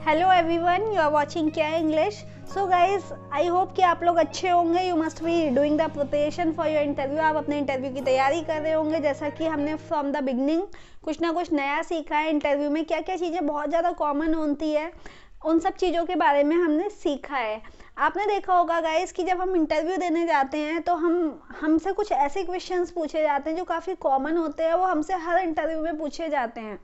Hello everyone, you are watching क्या English. So guys, I hope कि आप लोग अच्छे होंगे। You must be doing the preparation for your interview. आप अपने इंटरव्यू की तैयारी कर रहे होंगे। जैसा कि हमने फ्रॉम द बिगनिंग कुछ ना कुछ नया सीखा है। इंटरव्यू में क्या क्या चीज़ें बहुत ज़्यादा कॉमन होती है, उन सब चीज़ों के बारे में हमने सीखा है। आपने देखा होगा गाइस कि जब हम इंटरव्यू देने जाते हैं तो हमसे कुछ ऐसे क्वेश्चंस पूछे जाते हैं जो काफ़ी कॉमन होते हैं। वो हमसे हर इंटरव्यू में पूछे जाते हैं।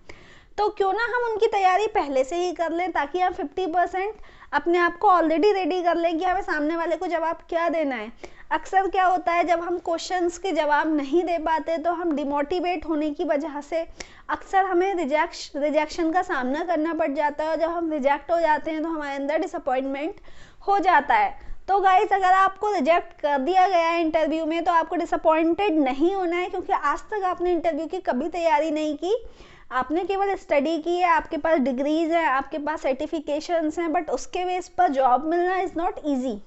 तो क्यों ना हम उनकी तैयारी पहले से ही कर लें, ताकि हम 50% अपने आप को ऑलरेडी रेडी कर लें कि हमें सामने वाले को जवाब क्या देना है। अक्सर क्या होता है, जब हम क्वेश्चंस के जवाब नहीं दे पाते तो हम डिमोटिवेट होने की वजह से अक्सर हमें रिजेक्शन का सामना करना पड़ जाता है। और जब हम रिजेक्ट हो जाते हैं तो हमारे अंदर डिसअपॉइंटमेंट हो जाता है। तो गाइस, अगर आपको रिजेक्ट कर दिया गया है इंटरव्यू में तो आपको डिसअपॉइंटेड नहीं होना है, क्योंकि आज तक आपने इंटरव्यू की कभी तैयारी नहीं की। आपने केवल स्टडी की है, आपके पास डिग्रीज हैं, आपके पास सर्टिफिकेशंस हैं, बट उसके बेस पर जॉब मिलना इज़ नॉट इजी।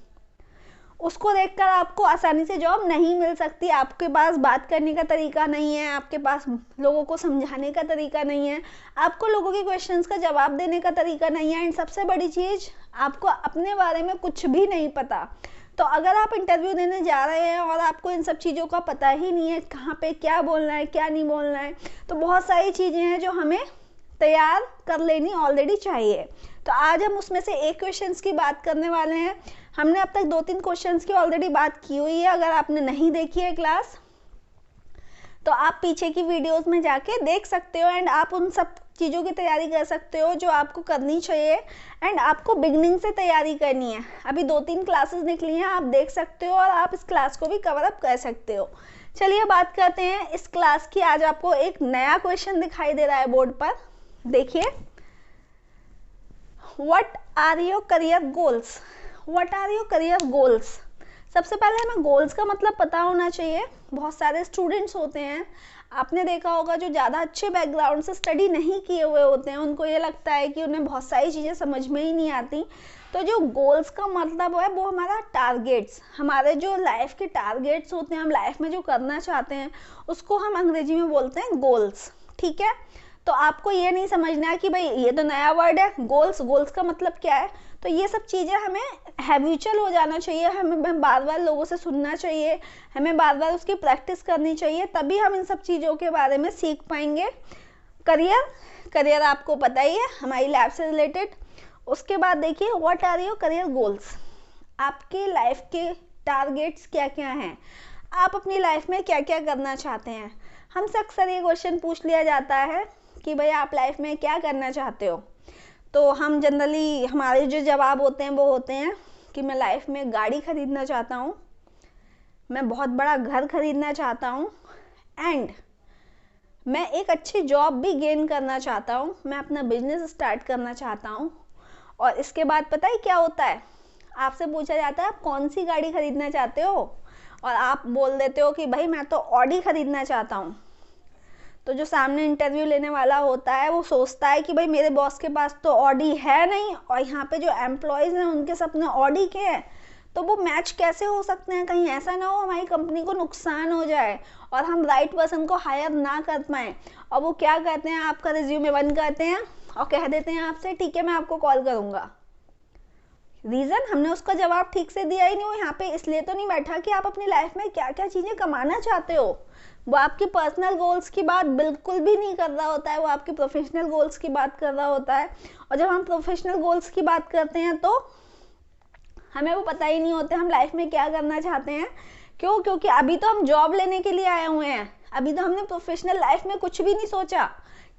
उसको देखकर आपको आसानी से जॉब नहीं मिल सकती। आपके पास बात करने का तरीका नहीं है, आपके पास लोगों को समझाने का तरीका नहीं है, आपको लोगों के क्वेश्चंस का जवाब देने का तरीका नहीं है, एंड सबसे बड़ी चीज़, आपको अपने बारे में कुछ भी नहीं पता। तो अगर आप इंटरव्यू देने जा रहे हैं और आपको इन सब चीज़ों का पता ही नहीं है, कहाँ पे क्या बोलना है क्या नहीं बोलना है, तो बहुत सारी चीज़ें हैं जो हमें तैयार कर लेनी ऑलरेडी चाहिए। तो आज हम उसमें से एक क्वेश्चंस की बात करने वाले हैं। हमने अब तक 2-3 क्वेश्चंस की ऑलरेडी बात की हुई है। अगर आपने नहीं देखी है क्लास तो आप पीछे की वीडियोस में जाके देख सकते हो, एंड आप उन सब चीज़ों की तैयारी कर सकते हो जो आपको करनी चाहिए। एंड आपको बिगनिंग से तैयारी करनी है। अभी 2-3 क्लासेस निकली हैं, आप देख सकते हो, और आप इस क्लास को भी कवर अप कर सकते हो। चलिए बात करते हैं इस क्लास की। आज आपको एक नया क्वेश्चन दिखाई दे रहा है बोर्ड पर, देखिए। What are your career goals? What are your career goals? सबसे पहले हमें गोल्स का मतलब पता होना चाहिए। बहुत सारे स्टूडेंट्स होते हैं, आपने देखा होगा, जो ज़्यादा अच्छे बैकग्राउंड से स्टडी नहीं किए हुए होते हैं। उनको ये लगता है कि उन्हें बहुत सारी चीज़ें समझ में ही नहीं आती। तो जो गोल्स का मतलब है वो हमारा टारगेट्स, हमारे जो लाइफ के टारगेट्स होते हैं, हम लाइफ में जो करना चाहते हैं, उसको हम अंग्रेजी में बोलते हैं गोल्स। ठीक है, तो आपको ये नहीं समझना है कि भाई ये तो नया वर्ड है गोल्स, गोल्स का मतलब क्या है। तो ये सब चीज़ें हमें हैबिचुअल हो जाना चाहिए, हमें बार बार लोगों से सुनना चाहिए, हमें बार बार उसकी प्रैक्टिस करनी चाहिए, तभी हम इन सब चीज़ों के बारे में सीख पाएंगे। करियर आपको पता ही है, हमारी लाइफ से रिलेटेड। उसके बाद देखिए, what are your career goals? आपके लाइफ के टारगेट्स क्या क्या हैं, आप अपनी लाइफ में क्या क्या करना चाहते हैं। हमसे अक्सर ये क्वेश्चन पूछ लिया जाता है कि भाई आप लाइफ में क्या करना चाहते हो। तो हम जनरली, हमारे जो जवाब होते हैं वो होते हैं कि मैं लाइफ में गाड़ी खरीदना चाहता हूँ, मैं बहुत बड़ा घर खरीदना चाहता हूँ, एंड मैं एक अच्छी जॉब भी गेन करना चाहता हूँ, मैं अपना बिजनेस स्टार्ट करना चाहता हूँ। और इसके बाद पता है क्या होता है, आपसे पूछा जाता है आप कौन सी गाड़ी खरीदना चाहते हो, और आप बोल देते हो कि भाई मैं तो ऑडी खरीदना चाहता हूँ। तो जो सामने इंटरव्यू लेने वाला होता है वो सोचता है कि भाई मेरे बॉस के पास तो ऑडी है नहीं, और यहाँ पे जो एम्प्लॉयज़ हैं उनके सपने ऑडी के हैं, तो वो मैच कैसे हो सकते हैं। कहीं ऐसा ना हो हमारी कंपनी को नुकसान हो जाए और हम राइट पर्सन को हायर ना कर पाएँ। और वो क्या कहते हैं, आपका रिज्यूमे बंद करते हैं और कह देते हैं आपसे ठीक है मैं आपको कॉल करूँगा। रीज़न, हमने उसका जवाब ठीक से दिया ही नहीं। वो यहाँ पे इसलिए तो नहीं बैठा कि आप अपनी लाइफ में क्या क्या चीज़ें कमाना चाहते हो। वो आपकी पर्सनल गोल्स की बात बिल्कुल भी नहीं कर रहा होता है, वो आपकी प्रोफेशनल गोल्स की बात कर रहा होता है। और जब हम प्रोफेशनल गोल्स की बात करते हैं तो हमें वो पता ही नहीं होते हम लाइफ में क्या करना चाहते हैं। क्यों? क्योंकि अभी तो हम जॉब लेने के लिए आए हुए हैं, अभी तो हमने प्रोफेशनल लाइफ में कुछ भी नहीं सोचा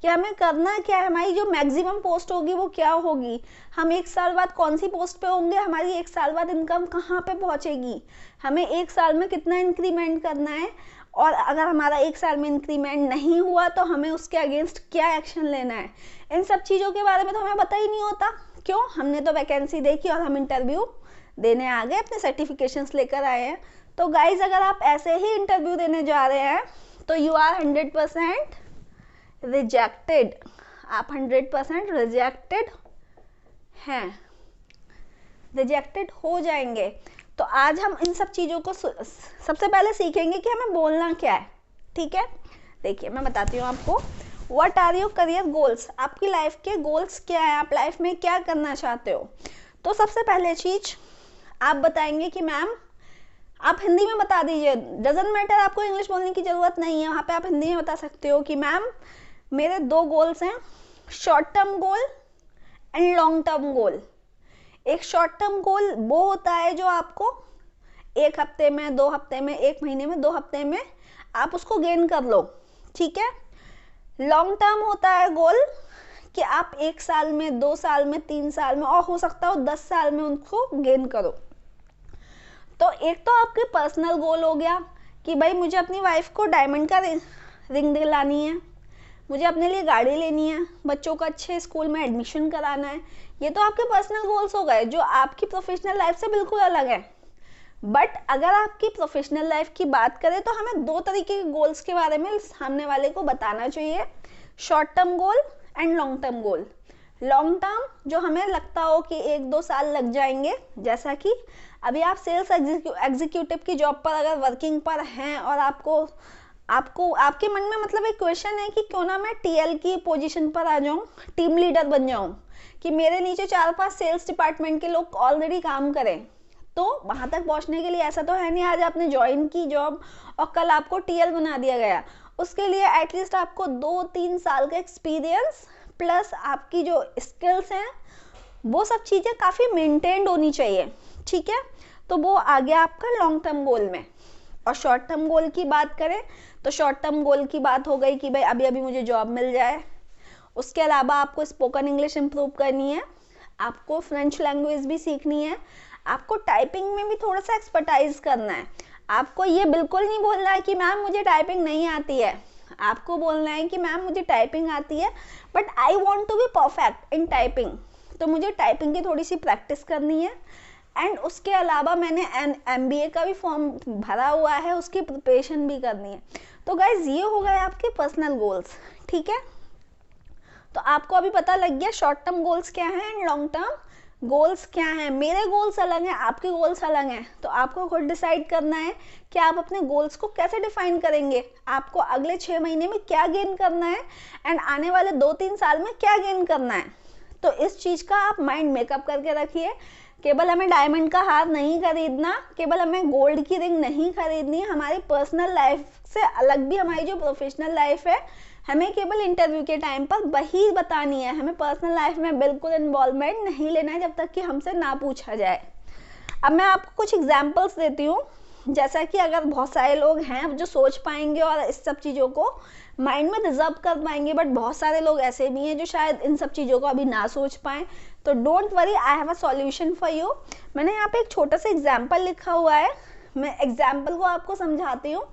कि हमें करना क्या है, हमारी जो मैक्सिमम पोस्ट होगी वो क्या होगी, हम 1 साल बाद कौन सी पोस्ट पे होंगे, हमारी 1 साल बाद इनकम कहाँ पे पहुँचेगी, हमें 1 साल में कितना इंक्रीमेंट करना है, और अगर हमारा 1 साल में इंक्रीमेंट नहीं हुआ तो हमें उसके अगेंस्ट क्या एक्शन लेना है। इन सब चीज़ों के बारे में तो हमें पता ही नहीं होता। क्यों? हमने तो वैकेंसी देखी और हम इंटरव्यू देने आ गए, अपने सर्टिफिकेशंस लेकर आए हैं। तो गाइज, अगर आप ऐसे ही इंटरव्यू देने जा रहे हैं तो यू आर 100% रिजेक्टेड। आप 100% रिजेक्टेड हैं, रिजेक्टेड हो जाएंगे। तो आज हम इन सब चीज़ों को सबसे पहले सीखेंगे कि हमें बोलना क्या है। ठीक है, देखिए मैं बताती हूँ आपको। What are your career goals, आपकी लाइफ के गोल्स क्या है, आप लाइफ में क्या करना चाहते हो। तो सबसे पहले चीज आप बताएंगे कि मैम, आप हिंदी में बता दीजिए, डजेंट मैटर, आपको इंग्लिश बोलने की जरूरत नहीं है, वहाँ पे आप हिंदी में बता सकते हो कि मैम मेरे 2 गोल्स हैं, short term goal and long term गोल। एक शॉर्ट टर्म गोल वो होता है जो आपको 1 हफ्ते में, 2 हफ्ते में, 1 महीने में, 2 हफ्ते में आप उसको गेन कर लो, ठीक है। लॉन्ग टर्म होता है गोल कि आप 1 साल में, 2 साल में, 3 साल में और हो सकता हो 10 साल में उनको गेन करो। तो एक तो आपके पर्सनल गोल हो गया कि भाई मुझे अपनी वाइफ को डायमंड का रिंग दिलानी है, मुझे अपने लिए गाड़ी लेनी है, बच्चों को अच्छे स्कूल में एडमिशन कराना है। ये तो आपके पर्सनल गोल्स हो गए जो आपकी प्रोफेशनल लाइफ से बिल्कुल अलग है। बट अगर आपकी प्रोफेशनल लाइफ की बात करें तो हमें 2 तरीके के गोल्स के बारे में सामने वाले को बताना चाहिए, short term goal and long term goal. Long term जो हमें लगता हो कि 1-2 साल लग जाएंगे, जैसा कि अभी आप सेल्स एग्जीक्यूटिव की जॉब पर अगर वर्किंग पर हैं और आपको आपके मन में मतलब एक क्वेश्चन है कि क्यों ना मैं टीएल की पोजीशन पर आ जाऊं, टीम लीडर बन जाऊं, कि मेरे नीचे 4-5 सेल्स डिपार्टमेंट के लोग ऑलरेडी काम करें। तो वहां तक पहुंचने के लिए ऐसा तो है नहीं आज आपने ज्वाइन की जॉब और कल आपको टीएल बना दिया गया। उसके लिए एटलीस्ट आपको 2-3 साल का एक्सपीरियंस प्लस आपकी जो स्किल्स हैं वो सब चीजें काफी मेंटेन्ड होनी चाहिए, ठीक है। तो वो आ गया आपका लॉन्ग टर्म गोल में। और शॉर्ट टर्म गोल की बात करें तो शॉर्ट टर्म गोल की बात हो गई कि भाई अभी अभी मुझे जॉब मिल जाए। उसके अलावा आपको स्पोकन इंग्लिश इंप्रूव करनी है, आपको फ्रेंच लैंग्वेज भी सीखनी है, आपको टाइपिंग में भी थोड़ा सा एक्सपर्टाइज करना है। आपको ये बिल्कुल नहीं बोलना है कि मैम मुझे टाइपिंग नहीं आती है, आपको बोलना है कि मैम मुझे टाइपिंग आती है but I want to be perfect in typing. तो मुझे टाइपिंग की थोड़ी सी प्रैक्टिस करनी है। एंड उसके अलावा मैंने MBA का भी फॉर्म भरा हुआ है, उसकी प्रिपरेशन भी करनी है। तो गाइज ये हो गए आपके पर्सनल गोल्स, ठीक है। तो आपको अभी पता लग गया शॉर्ट टर्म गोल्स क्या है एंड लॉन्ग टर्म गोल्स क्या है। मेरे गोल्स अलग हैं, आपके गोल्स अलग हैं, तो आपको खुद डिसाइड करना है कि आप अपने गोल्स को कैसे डिफाइन करेंगे, आपको अगले 6 महीने में क्या गेन करना है एंड आने वाले 2-3 साल में क्या गेन करना है। तो इस चीज का आप माइंड मेकअप करके रखिए। केवल हमें डायमंड का हार नहीं खरीदना, केवल हमें गोल्ड की रिंग नहीं खरीदनी, हमारी पर्सनल लाइफ से अलग भी हमारी जो प्रोफेशनल लाइफ है हमें केवल इंटरव्यू के टाइम पर वही बतानी है। हमें पर्सनल लाइफ में बिल्कुल इन्वॉल्वमेंट नहीं लेना है जब तक कि हमसे ना पूछा जाए। अब मैं आपको कुछ एग्जाम्पल्स देती हूँ, जैसा कि अगर बहुत सारे लोग हैं जो सोच पाएंगे और इस सब चीज़ों को माइंड में रिजर्व कर पाएंगे, बट बहुत सारे लोग ऐसे भी हैं जो शायद इन सब चीज़ों को अभी ना सोच पाएं। तो don't worry, I have a solution for you. मैंने यहाँ पे एक छोटा सा एग्जाम्पल लिखा हुआ है, मैं एग्जाम्पल को आपको समझाती हूँ।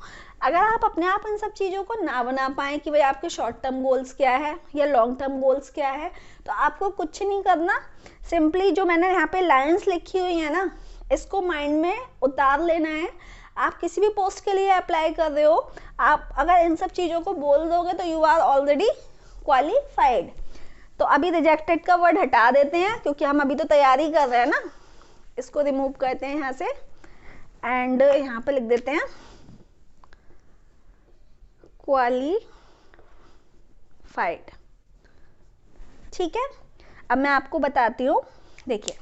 अगर आप अपने आप इन सब चीज़ों को ना बना पाएँ कि भाई आपके शॉर्ट टर्म गोल्स क्या है या लॉन्ग टर्म गोल्स क्या है, तो आपको कुछ नहीं करना, सिंपली जो मैंने यहाँ पे लाइन्स लिखी हुई है ना, इसको माइंड में उतार लेना है। आप किसी भी पोस्ट के लिए अप्लाई कर रहे हो, आप अगर इन सब चीज़ों को बोल दोगे तो यू आर ऑलरेडी क्वालिफाइड। तो अभी रिजेक्टेड का वर्ड हटा देते हैं क्योंकि हम अभी तो तैयारी कर रहे हैं ना, इसको रिमूव करते हैं यहाँ से एंड यहाँ पे लिख देते हैं क्वालिफाइड, ठीक है। अब मैं आपको बताती हूँ, देखिए,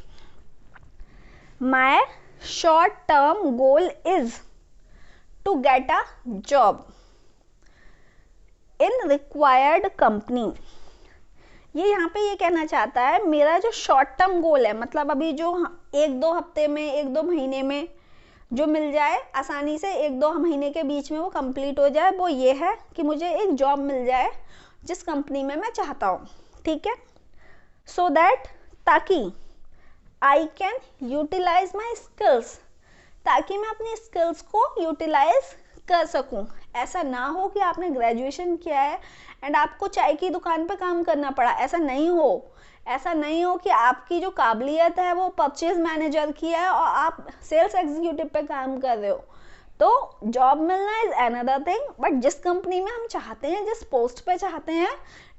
my short term goal is to get a job in required company. ये यहाँ पे ये कहना चाहता है मेरा जो शॉर्ट टर्म गोल है, मतलब अभी जो 1-2 हफ्ते में, 1-2 महीने में जो मिल जाए आसानी से, 1-2 महीने के बीच में वो कंप्लीट हो जाए, वो ये है कि मुझे एक जॉब मिल जाए जिस कंपनी में मैं चाहता हूँ, ठीक है। सो दैट, ताकि I can utilise my skills, ताकि मैं अपनी स्किल्स को यूटिलाइज कर सकूं। ऐसा ना हो कि आपने ग्रेजुएशन किया है एंड आपको चाय की दुकान पे काम करना पड़ा, ऐसा नहीं हो। ऐसा नहीं हो कि आपकी जो काबिलियत है वो परचेज मैनेजर की है और आप सेल्स एग्जीक्यूटिव पे काम कर रहे हो। तो जॉब मिलना इज अनदर थिंग, बट जिस कंपनी में हम चाहते हैं, जिस पोस्ट पे चाहते हैं,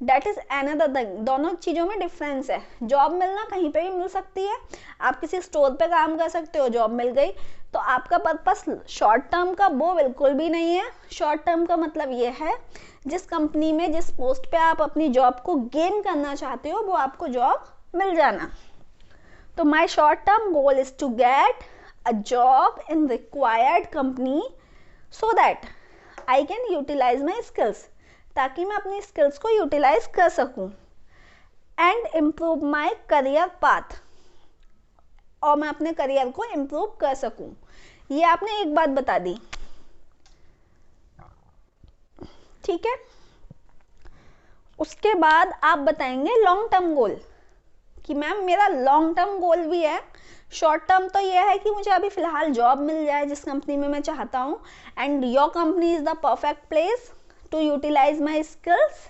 डेट इज अनदर थिंग। दोनों चीज़ों में डिफरेंस है। जॉब मिलना कहीं पे भी मिल सकती है, आप किसी स्टोर पे काम कर सकते हो, जॉब मिल गई, तो आपका पर्पस शॉर्ट टर्म का वो बिल्कुल भी नहीं है। शॉर्ट टर्म का मतलब ये है जिस कंपनी में, जिस पोस्ट पे आप अपनी जॉब को गेन करना चाहते हो, वो आपको जॉब मिल जाना। तो my short term goal is to get a job in required company so that I can utilize my skills, ताकि मैं अपनी skills को utilize कर सकूं, and improve my career path, और मैं अपने करियर को improve कर सकूं। ये आपने एक बात बता दी, ठीक है। उसके बाद आप बताएंगे लॉन्ग टर्म गोल, कि मैम मेरा लॉन्ग टर्म गोल भी है। शॉर्ट टर्म तो ये है कि मुझे अभी फिलहाल जॉब मिल जाए जिस कंपनी में मैं चाहता हूँ, and your company is the perfect place to utilise my skills.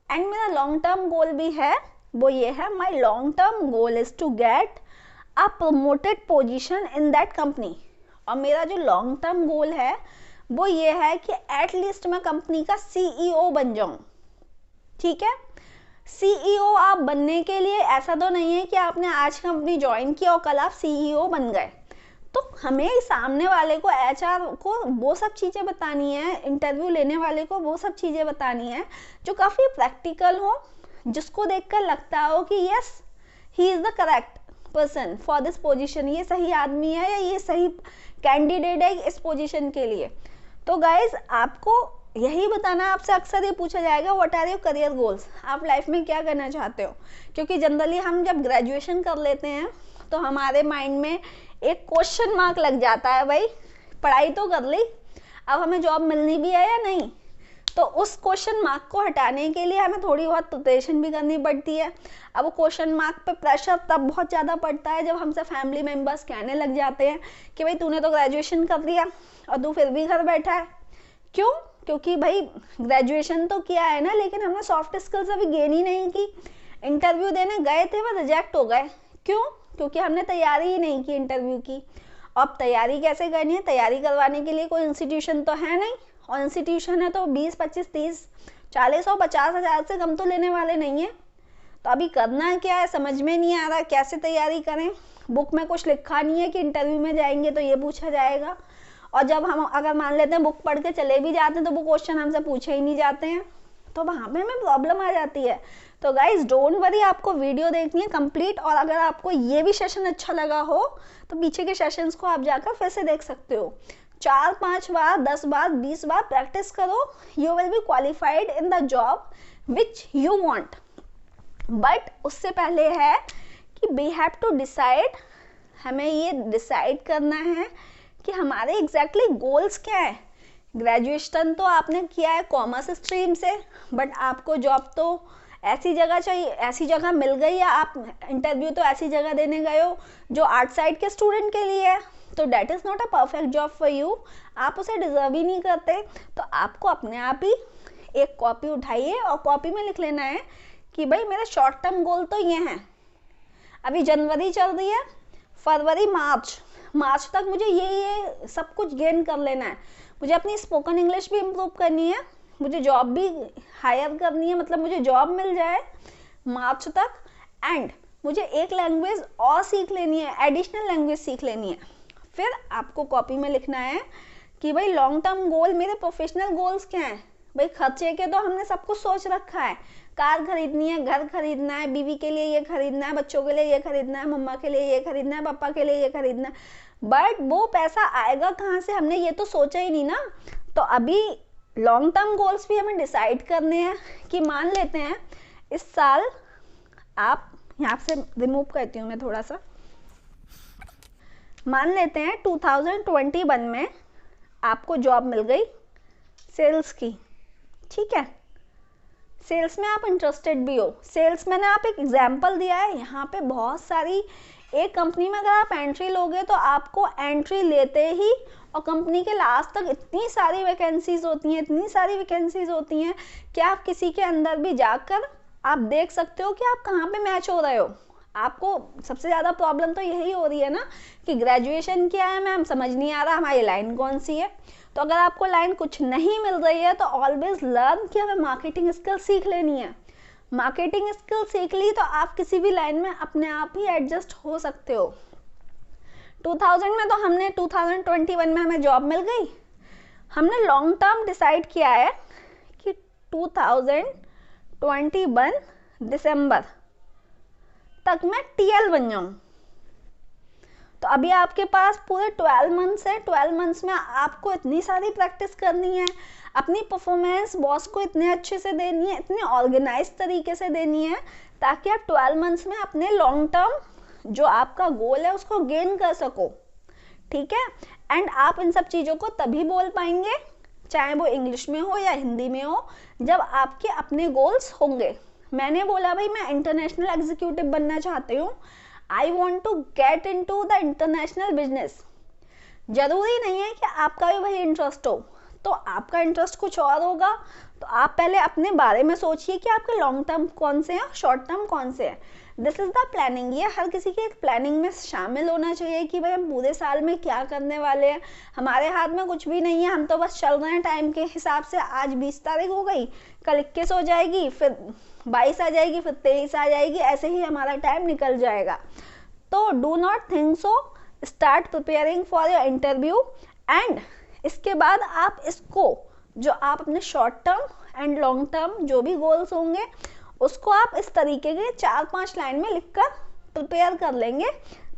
And मेरा लॉन्ग टर्म गोल भी है, वो ये है, my long term goal is to get a promoted position in that company. और मेरा जो लॉन्ग टर्म गोल है वो ये है कि एटलीस्ट मैं कंपनी का CEO बन जाऊँ, ठीक है। CEO आप बनने के लिए ऐसा तो नहीं है कि आपने आज कंपनी ज्वाइन की और कल आप CEO बन गए। तो हमें सामने वाले को, HR को वो सब चीज़ें बतानी है, इंटरव्यू लेने वाले को वो सब चीज़ें बतानी है जो काफ़ी प्रैक्टिकल हो, जिसको देखकर लगता हो कि yes he is the correct person for this position, ये सही आदमी है या ये सही कैंडिडेट है इस पोजीशन के लिए। तो गाइज आपको यही बताना, आपसे अक्सर ये पूछा जाएगा what are your career goals, आप लाइफ में क्या करना चाहते हो। क्योंकि जनरली हम जब ग्रेजुएशन कर लेते हैं तो हमारे माइंड में एक क्वेश्चन मार्क लग जाता है, भाई पढ़ाई तो कर ली, अब हमें जॉब मिलनी भी है या नहीं। तो उस क्वेश्चन मार्क को हटाने के लिए हमें थोड़ी बहुत प्रिपरेशन भी करनी पड़ती है। अब वो क्वेश्चन मार्क पे प्रेशर तब बहुत ज़्यादा पड़ता है जब हमसे फैमिली मेम्बर्स कहने लग जाते हैं कि भाई तूने तो ग्रेजुएशन कर लिया और तू फिर भी घर बैठा है। क्यों? क्योंकि भाई ग्रेजुएशन तो किया है ना, लेकिन हमने सॉफ्ट स्किल्स अभी गेन ही नहीं की। इंटरव्यू देने गए थे, वो रिजेक्ट हो गए। क्यों? क्योंकि हमने तैयारी ही नहीं की इंटरव्यू की। अब तैयारी कैसे करनी है? तैयारी करवाने के लिए कोई इंस्टीट्यूशन तो है नहीं, और इंस्टीट्यूशन है तो 20, 25, 30, 40 और 50 हज़ार से कम तो लेने वाले नहीं है। तो अभी करना क्या है समझ में नहीं आ रहा, कैसे तैयारी करें। बुक में कुछ लिखा नहीं है कि इंटरव्यू में जाएंगे तो ये पूछा जाएगा, और जब हम अगर मान लेते हैं बुक पढ़ के चले भी जाते हैं तो वो क्वेश्चन हमसे पूछे ही नहीं जाते हैं, तो वहाँ पे हमें प्रॉब्लम आ जाती है। तो गाइज डोंट वरी, आपको वीडियो देखनी है कंप्लीट, और अगर आपको ये भी सेशन अच्छा लगा हो तो पीछे के सेशंस को आप जाकर फिर से देख सकते हो। 4, 5 बार, 10 बार, 20 बार प्रैक्टिस करो, you will be qualified in the job which you want. But उससे पहले है कि वी हैव टू डिसाइड, हमें ये डिसाइड करना है कि हमारे एग्जैक्टली गोल्स क्या है। ग्रेजुएशन तो आपने किया है कॉमर्स स्ट्रीम से, बट आपको जॉब तो ऐसी जगह चाहिए, ऐसी जगह मिल गई, या आप इंटरव्यू तो ऐसी जगह देने गए हो जो आर्ट साइड के स्टूडेंट के लिए है, तो that is not a perfect job for you, आप उसे डिजर्व ही नहीं करते। तो आपको अपने आप ही एक कॉपी उठाइए और कॉपी में लिख लेना है कि भाई मेरा शॉर्ट टर्म गोल तो ये हैं। अभी जनवरी चल रही है, फरवरी, मार्च तक मुझे ये सब कुछ गेन कर लेना है। मुझे अपनी स्पोकन इंग्लिश भी इम्प्रूव करनी है, मुझे जॉब भी हायर करनी है, मतलब मुझे जॉब मिल जाए मार्च तक, एंड मुझे एक लैंग्वेज और सीख लेनी है, एडिशनल लैंग्वेज सीख लेनी है। फिर आपको कॉपी में लिखना है कि भाई लॉन्ग टर्म गोल, मेरे प्रोफेशनल गोल्स क्या हैं। भाई खर्चे के तो हमने सब कुछ सोच रखा है, कार खरीदनी है, घर खरीदना है, बीवी के लिए ये खरीदना है, बच्चों के लिए ये खरीदना है, मम्मा के लिए ये खरीदना है, पापा के लिए ये खरीदना है, बट वो पैसा आएगा कहाँ से, हमने ये तो सोचा ही नहीं ना। तो अभी लॉन्ग टर्म गोल्स भी हमें डिसाइड करने हैं कि मान लेते हैं इस साल आप, यहाँ से रिमूव करती हूँ मैं थोड़ा सा, मान लेते हैं 2021 में आपको जॉब मिल गई सेल्स की, ठीक है। सेल्स में आप इंटरेस्टेड भी हो, सेल्स मैंने आप एक एग्जाम्पल दिया है, यहाँ पे बहुत सारी, एक कंपनी में अगर आप एंट्री लोगे तो आपको एंट्री लेते ही और कंपनी के लास्ट तक इतनी सारी वैकेंसीज होती हैं, इतनी सारी वैकेंसीज होती हैं कि आप किसी के अंदर भी जाकर आप देख सकते हो कि आप कहाँ पे मैच हो रहे हो। आपको सबसे ज़्यादा प्रॉब्लम तो यही हो रही है ना कि ग्रेजुएशन क्या है मैम, समझ नहीं आ रहा हमारी लाइन कौन सी है। तो अगर आपको लाइन कुछ नहीं मिल रही है तो ऑलवेज लर्न कि हमें मार्केटिंग स्किल सीख लेनी है। मार्केटिंग स्किल सीख ली तो आप किसी भी लाइन में अपने आप ही एडजस्ट हो सकते हो। 2000 में तो हमने 2021 में हमें जॉब मिल गई। हमने लॉन्ग टर्म डिसाइड किया है कि 2021 दिसंबर तक मैं टीएल बन जाऊं। तो अभी आपके पास पूरे 12 मंथ्स है। 12 मंथ्स में आपको इतनी सारी प्रैक्टिस करनी है, अपनी परफॉर्मेंस बॉस को इतने अच्छे से देनी है, इतने ऑर्गेनाइज तरीके से देनी है ताकि आप 12 मंथ्स में अपने लॉन्ग टर्म जो आपका गोल है उसको गेन कर सको, ठीक है। एंड आप इन सब चीज़ों को तभी बोल पाएंगे, चाहे वो इंग्लिश में हो या हिंदी में हो, जब आपके अपने गोल्स होंगे। मैंने बोला भाई मैं इंटरनेशनल एग्जीक्यूटिव बनना चाहती हूँ, I want to get into the international business. जरूरी नहीं है कि आपका भी वही इंटरेस्ट हो, तो आपका इंटरेस्ट कुछ और होगा। तो आप पहले अपने बारे में सोचिए कि आपके लॉन्ग टर्म कौन से हैं, शॉर्ट टर्म कौन से हैं। This is the planning. ये हर किसी के एक प्लानिंग में शामिल होना चाहिए कि भाई हम पूरे साल में क्या करने वाले हैं। हमारे हाथ में कुछ भी नहीं है, हम तो बस चल रहे हैं टाइम के हिसाब से। आज 20 तारीख हो गई, कल 21 हो जाएगी, फिर 22 आ जाएगी, फिर 23 आ जाएगी, ऐसे ही हमारा टाइम निकल जाएगा। तो do not think so, start preparing for your interview. And इसके बाद आप इसको जो आप अपने short term and long term जो भी गोल्स होंगे उसको आप इस तरीके के 4-5 लाइन में लिखकर प्रिपेयर कर लेंगे।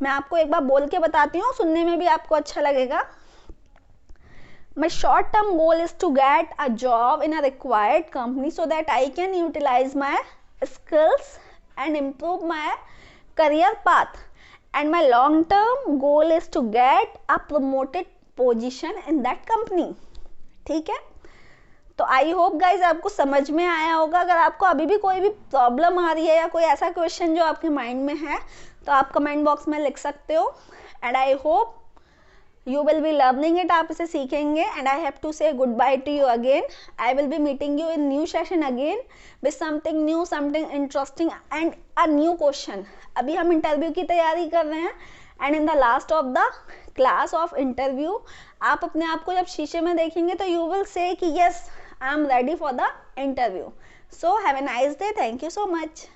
मैं आपको एक बार बोल के बताती हूँ, सुनने में भी आपको अच्छा लगेगा। My short-term goal is to get a job in a required company so that I can utilize my skills and improve my career path. And my long-term goal is to get a promoted position in that company. ठीक है, तो I hope guys आपको समझ में आया होगा। अगर आपको अभी भी कोई भी प्रॉब्लम आ रही है या कोई ऐसा क्वेश्चन जो आपके माइंड में है तो आप कमेंट बॉक्स में लिख सकते हो। And I hope you will be learning it, आप इसे सीखेंगे। and I have to say goodbye to you again. I will be meeting you in new session again with something new, something interesting and a new question. अभी हम interview की तैयारी कर रहे हैं and in the last of the class of interview आप अपने आप को जब शीशे में देखेंगे तो you will say कि yes I am ready for the interview. So have a nice day. Thank you so much.